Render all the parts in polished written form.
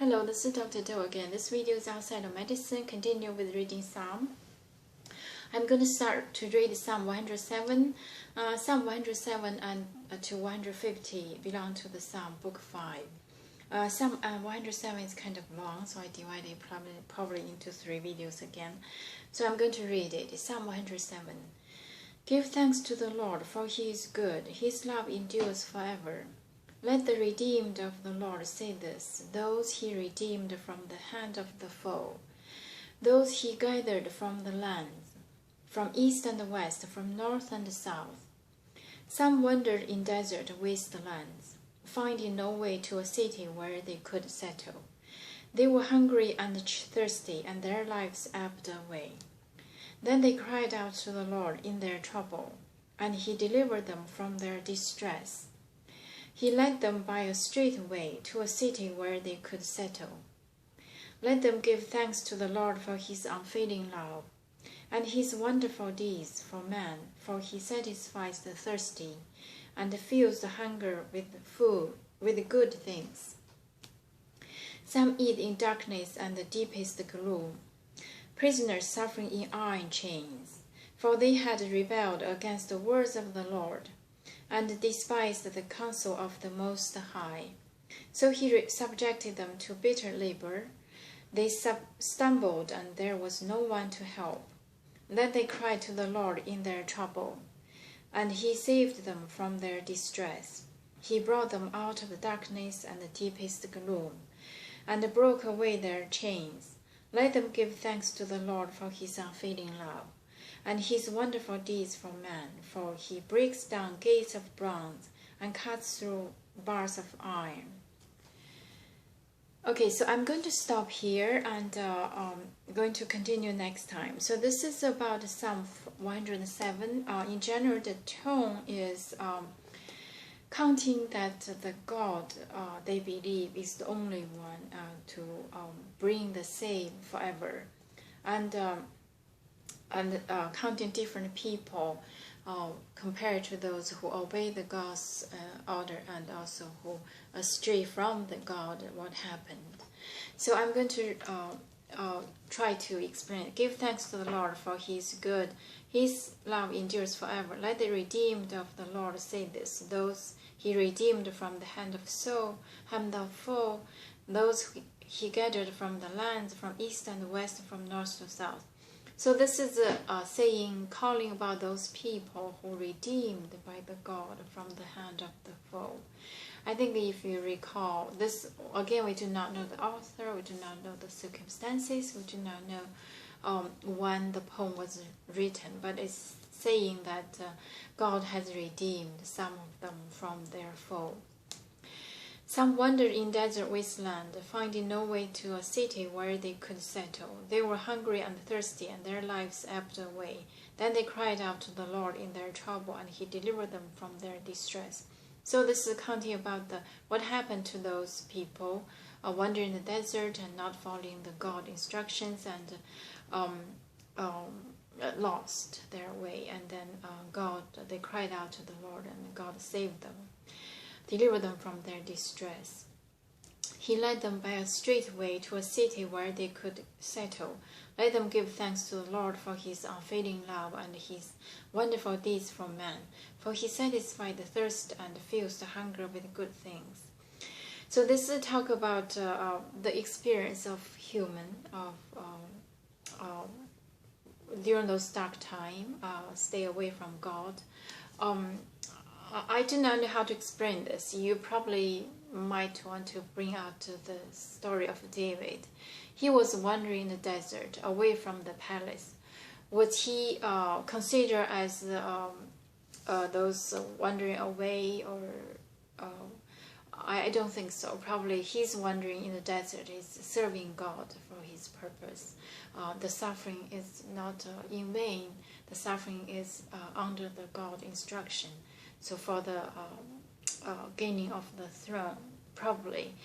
Hello, this is Dr. Do again. This video is outside of medicine. Continue with reading Psalm. I'm going to start to read Psalm 107. Psalm 107 and to 150 belong to the Psalm Book 5. Psalm 107 is kind of long, so I divided it probably into 3 videos again. So I'm going to read it. Psalm 107. Give thanks to the Lord, for he is good. His love endures forever. Let the redeemed of the Lord say this, those he redeemed from the hand of the foe, those he gathered from the lands, from east and west, from north and south. Some wandered in desert wastelands, finding no way to a city where they could settle. They were hungry and thirsty, and their lives ebbed away. Then they cried out to the Lord in their trouble, and he delivered them from their distress. He led them by a straight way to a city where they could settle. Let them give thanks to the Lord for his unfailing love, and his wonderful deeds for man, for he satisfies the thirsty, and fills the hunger with food, with good things. Some eat in darkness and the deepest gloom, prisoners suffering in iron chains, for they had rebelled against the words of the Lord, and despised the counsel of the Most High. So he subjected them to bitter labor. They stumbled, and there was no one to help. Then they cried to the Lord in their trouble, and he saved them from their distress. He brought them out of the darkness and the deepest gloom, and broke away their chains. Let them give thanks to the Lord for his unfailing love, and his wonderful deeds for man, for he breaks down gates of bronze and cuts through bars of iron. Okay, so I'm going to stop here and going to continue next time. So this is about Psalm 107. In general, the tone is counting that the God they believe is the only one to bring the save forever, and counting different people compared to those who obey the God's order and also who stray from the God, what happened. So I'm going to try to explain it. Give thanks to the Lord, for he is good. His love endures forever. Let the redeemed of the Lord say this, those he redeemed from the hand of foe, those he gathered from the lands, from east and west, from north to south. So this is a saying calling about those people who redeemed by the God from the hand of the foe. I think if you recall this, again, we do not know the author, we do not know the circumstances, we do not know when the poem was written, but it's saying that God has redeemed some of them from their foe. Some wandered in desert wasteland, finding no way to a city where they could settle. They were hungry and thirsty, and their lives ebbed away. Then they cried out to the Lord in their trouble, and he delivered them from their distress. So this is counting about what happened to those people wandering in the desert and not following the God instructions, and lost their way. And then they cried out to the Lord, and God saved them, delivered them from their distress. He led them by a straight way to a city where they could settle. Let them give thanks to the Lord for his unfailing love and his wonderful deeds for man, for he satisfies the thirst and fills the hunger with good things. So this is talk about the experience of human during those dark time, stay away from God. I do not know how to explain this. You probably might want to bring out the story of David. He was wandering in the desert, away from the palace. Was he considered as those wandering away, or I don't think so. Probably he's wandering in the desert is serving God for his purpose. The suffering is not in vain. The suffering is under the God instruction. So for the gaining of the throne, probably.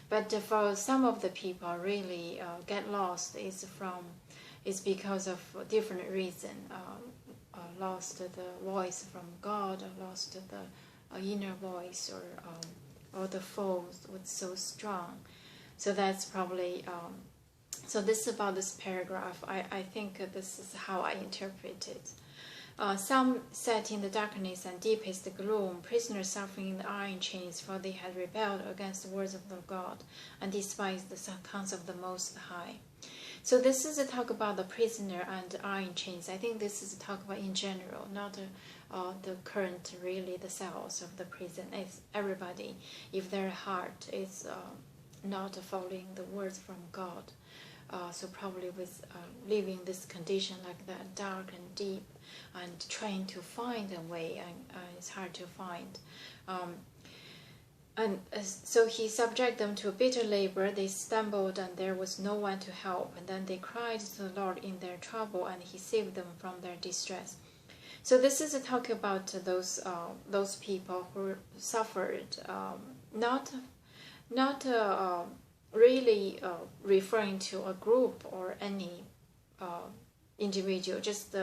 But for some of the people really get lost is because of different reason. Lost the voice from God, or lost the inner voice, or the foe was so strong. So that's probably, so this is about this paragraph. I think this is how I interpret it. Some sat in the darkness and deepest gloom, prisoners suffering in the iron chains, for they had rebelled against the words of the God and despised the counsel of the Most High. So this is a talk about the prisoner and iron chains. I think this is a talk about in general, not the current, really, the cells of the prison. It's everybody, if their heart is not following the words from God. So probably with living this condition like that, dark and deep, and trying to find a way, and it's hard to find. So he subjected them to bitter labor. They stumbled, and there was no one to help. And then they cried to the Lord in their trouble, and he saved them from their distress. So this is a talk about those people who suffered, not really referring to a group or any individual. Just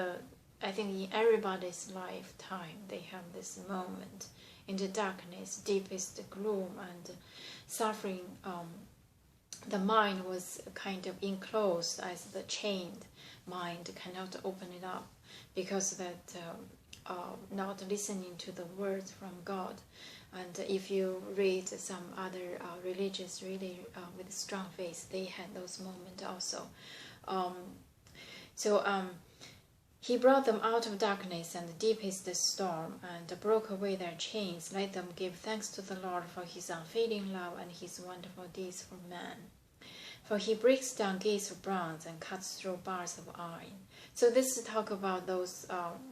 I think in everybody's lifetime they have this moment in the darkness, deepest gloom and suffering. The mind was kind of enclosed as the chained mind cannot open it up because that not listening to the words from God. And if you read some other religious really with strong faith, they had those moments also. He brought them out of darkness and the deepest storm, and broke away their chains. Let them give thanks to the Lord for his unfailing love and his wonderful deeds for man. For he breaks down gates of bronze and cuts through bars of iron. So this is talk about those,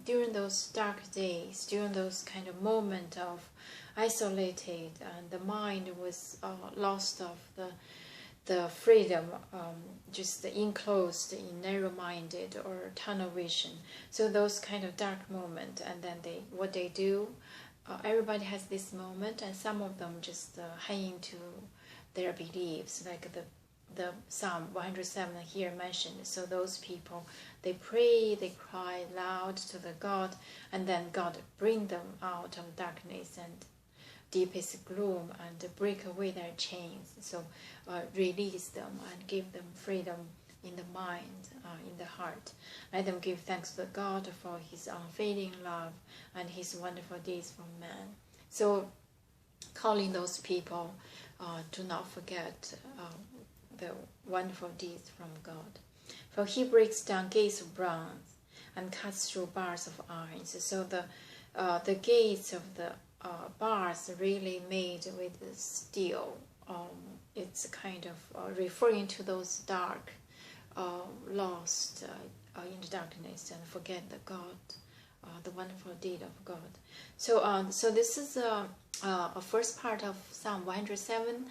during those dark days, during those kind of moment of isolated, and the mind was lost of the freedom, just enclosed in narrow-minded or tunnel vision. So those kind of dark moment, and then what they do, everybody has this moment, and some of them just hanging to their beliefs, like the Psalm 107 here mentioned. So those people, they pray, they cry loud to the God, and then God bring them out of darkness and deepest gloom and break away their chains. So release them and give them freedom in the mind, in the heart. Let them give thanks to God for his unfailing love and his wonderful deeds for man. So calling those people to not forget the wonderful deeds from God. For he breaks down gates of bronze and cuts through bars of iron. So the gates of the bars really made with steel. It's kind of referring to those dark, lost in the darkness and forget the God, the wonderful deed of God. So this is a first part of Psalm 107.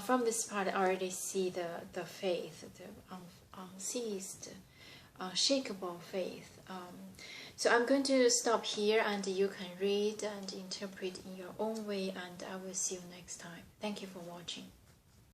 From this part, I already see the faith, the unceased, unshakable faith. So I'm going to stop here, and you can read and interpret in your own way, and I will see you next time. Thank you for watching.